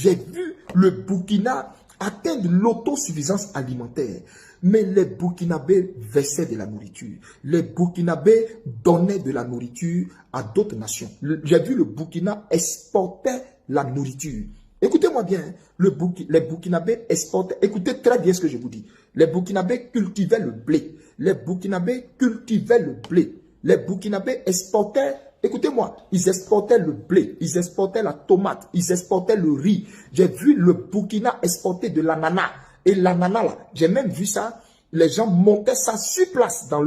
J'ai vu le Burkina atteindre l'autosuffisance alimentaire. Mais les Burkinabés versaient de la nourriture. Les Burkinabés donnaient de la nourriture à d'autres nations. J'ai vu le Burkina exporter la nourriture. Écoutez-moi bien, les Burkinabés exportaient, écoutez très bien ce que je vous dis. Les Burkinabés cultivaient le blé. Les Burkinabés cultivaient le blé. Les Burkinabés exportaient, écoutez-moi, ils exportaient le blé, ils exportaient la tomate, ils exportaient le riz. J'ai vu le Burkina exporter de l'ananas. Et l'ananas là, j'ai même vu ça, les gens montaient ça sur place dans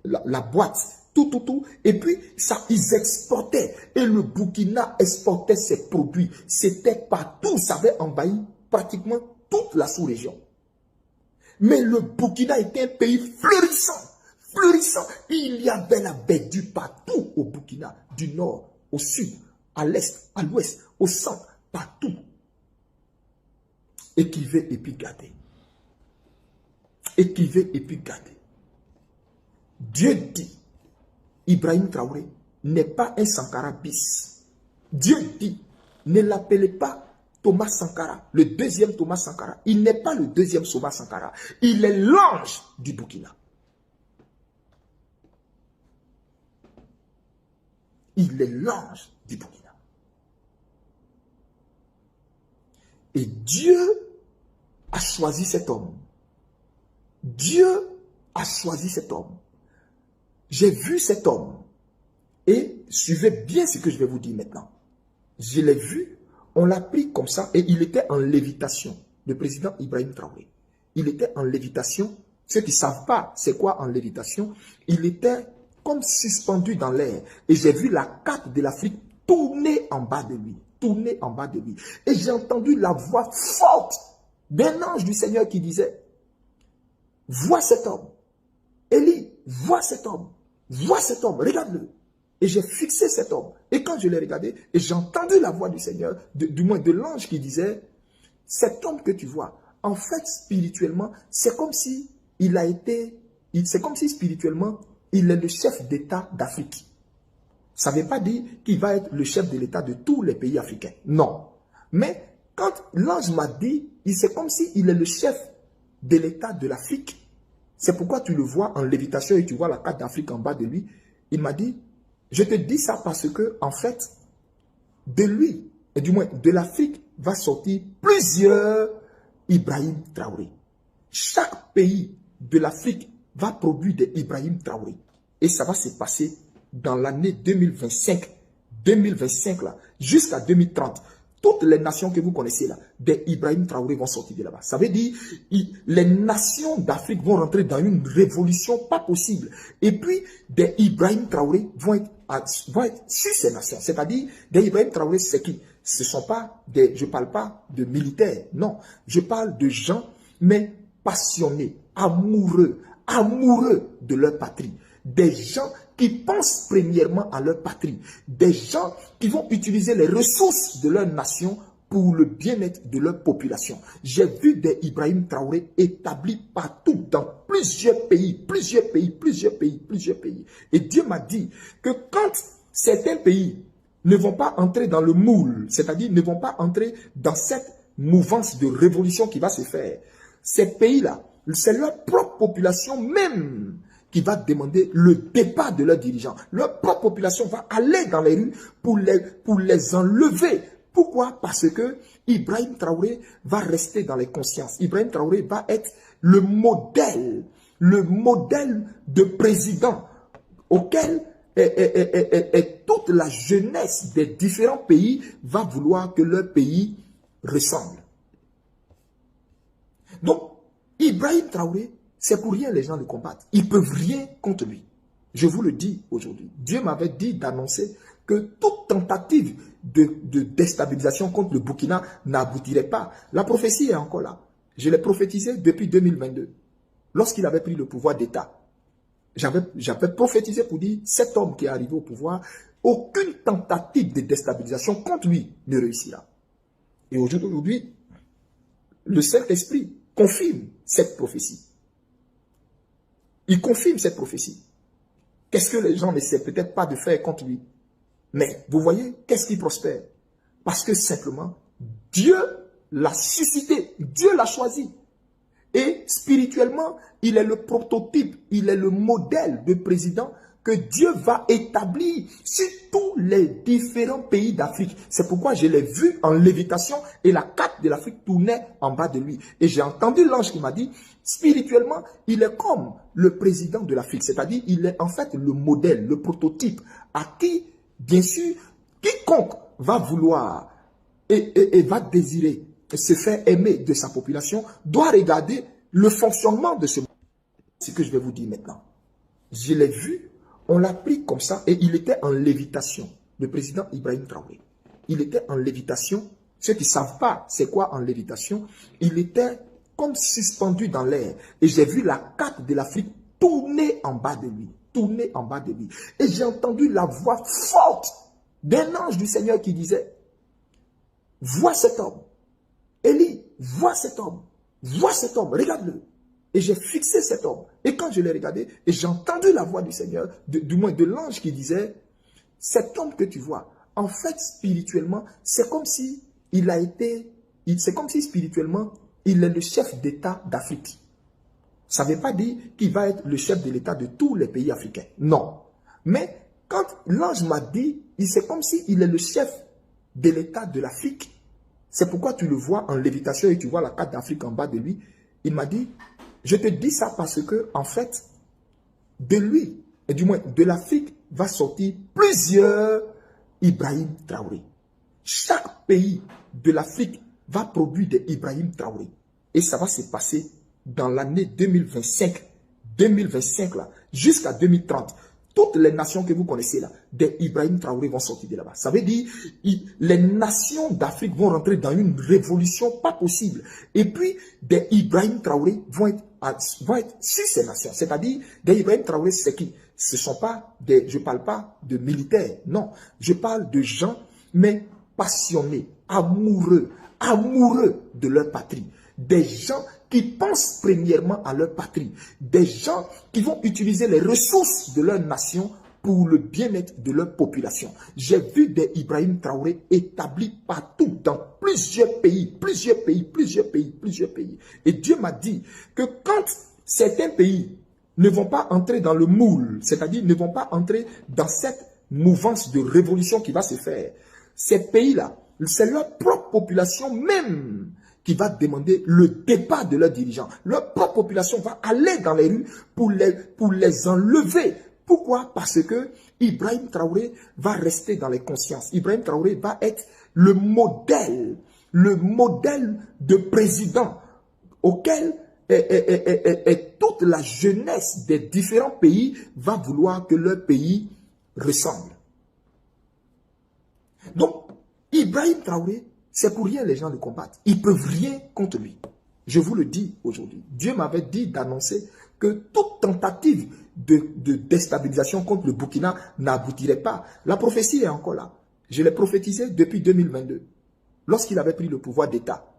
la boîte. Tout. Et puis, ça, ils exportaient. Et le Burkina exportait ses produits. C'était partout. Ça avait envahi pratiquement toute la sous-région. Mais le Burkina était un pays florissant. Florissant. Il y avait la verdure partout au Burkina. Du nord, au sud, à l'est, à l'ouest, au centre, partout. Écrivez et puis gardez. Écrivez et puis gardez. Dieu dit, Ibrahim Traoré n'est pas un Sankara bis. Dieu dit, ne l'appelez pas Thomas Sankara, le deuxième Thomas Sankara. Il n'est pas le deuxième Thomas Sankara. Il est l'ange du Burkina. Il est l'ange du Burkina. Et Dieu a choisi cet homme. Dieu a choisi cet homme. J'ai vu cet homme et suivez bien ce que je vais vous dire maintenant. Je l'ai vu, on l'a pris comme ça et il était en lévitation, le président Ibrahim Traoré. Il était en lévitation. Ceux qui ne savent pas c'est quoi en lévitation, il était comme suspendu dans l'air. Et j'ai vu la carte de l'Afrique tourner en bas de lui. Tourner en bas de lui. Et j'ai entendu la voix forte d'un ange du Seigneur qui disait, vois cet homme. Élie, vois cet homme. Vois cet homme, regarde-le. Et j'ai fixé cet homme. Et quand je l'ai regardé, et j'ai entendu la voix du Seigneur, du moins de l'ange qui disait, cet homme que tu vois, en fait, spirituellement, c'est comme si il a été, c'est comme si spirituellement, il est le chef d'État d'Afrique. Ça ne veut pas dire qu'il va être le chef de l'État de tous les pays africains. Non. Mais quand l'ange m'a dit, c'est comme s'il est le chef de l'État de l'Afrique. C'est pourquoi tu le vois en lévitation et tu vois la carte d'Afrique en bas de lui. Il m'a dit, je te dis ça parce que, en fait, de lui, et du moins de l'Afrique, va sortir plusieurs Ibrahim Traoré. Chaque pays de l'Afrique va produire des Ibrahim Traoré. Et ça va se passer dans l'année 2025 là, jusqu'à 2030. Toutes les nations que vous connaissez là, des Ibrahim Traoré vont sortir de là-bas. Ça veut dire les nations d'Afrique vont rentrer dans une révolution pas possible. Et puis, des Ibrahim Traoré vont être sur ces nations. C'est-à-dire, des Ibrahim Traoré, c'est qui? Ce ne sont pas des, je ne parle pas de militaires, non. Je parle de gens, mais passionnés, amoureux de leur patrie. Des gens qui pensent premièrement à leur patrie. Des gens qui vont utiliser les ressources de leur nation pour le bien-être de leur population. J'ai vu des Ibrahim Traoré établis partout dans plusieurs pays. Et Dieu m'a dit que quand certains pays ne vont pas entrer dans le moule, c'est-à-dire ne vont pas entrer dans cette mouvance de révolution qui va se faire, ces pays-là, c'est leur propre population même qui va demander le départ de leurs dirigeants. Leur propre population va aller dans les rues pour les enlever. Pourquoi? Parce que Ibrahim Traoré va rester dans les consciences. Ibrahim Traoré va être le modèle de président auquel toute la jeunesse des différents pays va vouloir que leur pays ressemble. Donc, Ibrahim Traoré, c'est pour rien les gens le combattent. Ils ne peuvent rien contre lui. Je vous le dis aujourd'hui. Dieu m'avait dit d'annoncer que toute tentative de déstabilisation contre le Burkina n'aboutirait pas. La prophétie est encore là. Je l'ai prophétisé depuis 2022. Lorsqu'il avait pris le pouvoir d'État, j'avais prophétisé pour dire, cet homme qui est arrivé au pouvoir, aucune tentative de déstabilisation contre lui ne réussira. Et aujourd'hui, le Saint-Esprit confirme cette prophétie. Il confirme cette prophétie. Qu'est-ce que les gens n'essaient peut-être pas de faire contre lui? Mais vous voyez, qu'est-ce qui prospère? Parce que simplement, Dieu l'a suscité, Dieu l'a choisi. Et spirituellement, il est le prototype, il est le modèle de président que Dieu va établir sur tous les différents pays d'Afrique. C'est pourquoi je l'ai vu en lévitation et la carte de l'Afrique tournait en bas de lui. Et j'ai entendu l'ange qui m'a dit, spirituellement, il est comme le président de l'Afrique. C'est-à-dire, il est en fait le modèle, le prototype à qui, bien sûr, quiconque va vouloir et va désirer se faire aimer de sa population doit regarder le fonctionnement de ce monde. C'est ce que je vais vous dire maintenant. Je l'ai vu, on l'a pris comme ça et il était en lévitation. Le président Ibrahim Traoré. Il était en lévitation. Ceux qui ne savent pas c'est quoi en lévitation, il était comme suspendu dans l'air. Et j'ai vu la carte de l'Afrique tourner en bas de lui. Tourner en bas de lui. Et j'ai entendu la voix forte d'un ange du Seigneur qui disait, vois cet homme. Élie, vois cet homme. Vois cet homme, regarde-le. Et j'ai fixé cet homme. Et quand je l'ai regardé, et j'ai entendu la voix du Seigneur, du moins de l'ange qui disait, cet homme que tu vois, en fait, spirituellement, c'est comme si il a été, c'est comme si spirituellement, il est le chef d'État d'Afrique. Ça ne veut pas dire qu'il va être le chef de l'État de tous les pays africains. Non. Mais quand l'ange m'a dit, c'est comme s'il est le chef de l'État de l'Afrique. C'est pourquoi tu le vois en lévitation et tu vois la carte d'Afrique en bas de lui. Il m'a dit, je te dis ça parce que, en fait, de lui, et du moins de l'Afrique, va sortir plusieurs Ibrahim Traoré. Chaque pays de l'Afrique va produire des Ibrahim Traoré. Et ça va se passer dans l'année 2025 là, jusqu'à 2030. Toutes les nations que vous connaissez là, des Ibrahim Traoré vont sortir de là-bas. Ça veut dire, les nations d'Afrique vont rentrer dans une révolution pas possible. Et puis, des Ibrahim Traoré vont être sur ces nations. C'est-à-dire, des Ibrahim Traoré, c'est qui? Ce ne sont pas des, je ne parle pas de militaires, non. Je parle de gens, mais passionnés, amoureux de leur patrie. Des gens qui pensent premièrement à leur patrie. Des gens qui vont utiliser les ressources de leur nation pour le bien-être de leur population. J'ai vu des Ibrahim Traoré établis partout, dans plusieurs pays. Et Dieu m'a dit que quand certains pays ne vont pas entrer dans le moule, c'est-à-dire ne vont pas entrer dans cette mouvance de révolution qui va se faire, ces pays-là, c'est leur propre population même qui va demander le départ de leurs dirigeants. Leur propre population va aller dans les rues pour les enlever. Pourquoi? Parce que Ibrahim Traoré va rester dans les consciences. Ibrahim Traoré va être le modèle de président auquel toute la jeunesse des différents pays va vouloir que leur pays ressemble. Donc, Ibrahim Traoré, c'est pour rien les gens le combattent. Ils ne peuvent rien contre lui. Je vous le dis aujourd'hui. Dieu m'avait dit d'annoncer que toute tentative de déstabilisation contre le Burkina n'aboutirait pas. La prophétie est encore là. Je l'ai prophétisé depuis 2022. Lorsqu'il avait pris le pouvoir d'État,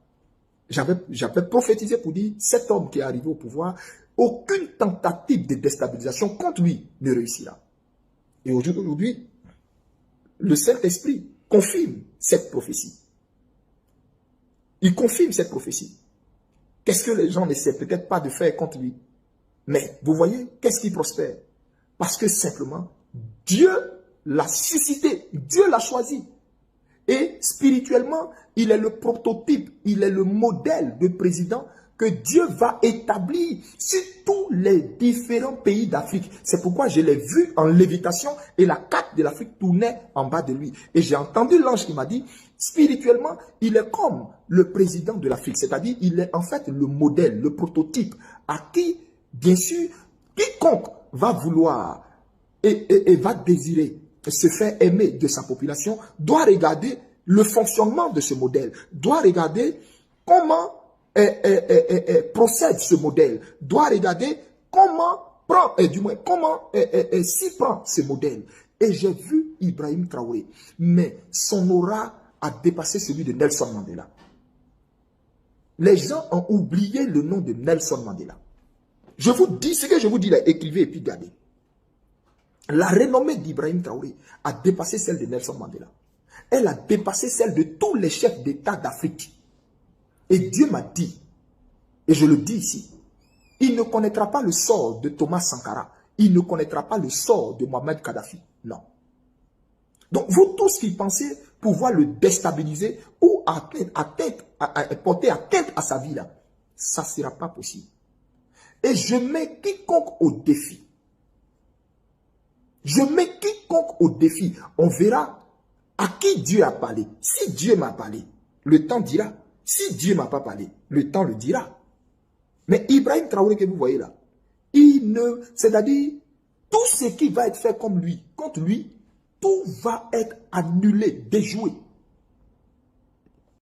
j'avais prophétisé pour dire, cet homme qui est arrivé au pouvoir, aucune tentative de déstabilisation contre lui ne réussira. Et aujourd'hui, le Saint-Esprit confirme cette prophétie. Il confirme cette prophétie. Qu'est-ce que les gens n'essaient peut-être pas de faire contre lui? Mais vous voyez, qu'est-ce qui prospère? Parce que simplement, Dieu l'a suscité, Dieu l'a choisi. Et spirituellement, il est le prototype, il est le modèle de président que Dieu va établir sur tous les différents pays d'Afrique. C'est pourquoi je l'ai vu en lévitation et la carte de l'Afrique tournait en bas de lui. Et j'ai entendu l'ange qui m'a dit, spirituellement, il est comme le président de l'Afrique. C'est-à-dire, il est en fait le modèle, le prototype à qui, bien sûr, quiconque va vouloir et va désirer se faire aimer de sa population doit regarder le fonctionnement de ce modèle, doit regarder comment procède ce modèle, doit regarder comment prend, comment s'y prend ce modèle. Et j'ai vu Ibrahim Traoré, mais son aura a dépassé celui de Nelson Mandela. Les gens ont oublié le nom de Nelson Mandela. Je vous dis ce que je vous dis là, écrivez et puis gardez. La renommée d'Ibrahim Traoré a dépassé celle de Nelson Mandela. Elle a dépassé celle de tous les chefs d'État d'Afrique. Et Dieu m'a dit, et je le dis ici, il ne connaîtra pas le sort de Thomas Sankara. Il ne connaîtra pas le sort de Mohamed Kadhafi. Non. Donc, vous tous qui pensez pouvoir le déstabiliser ou porter atteinte à sa vie, là, ça ne sera pas possible. Et je mets quiconque au défi. Je mets quiconque au défi. On verra à qui Dieu a parlé. Si Dieu m'a parlé, le temps dira. Si Dieu ne m'a pas parlé, le temps le dira. Mais Ibrahim Traoré que vous voyez là, c'est-à-dire, tout ce qui va être fait comme lui, contre lui, tout va être annulé, déjoué.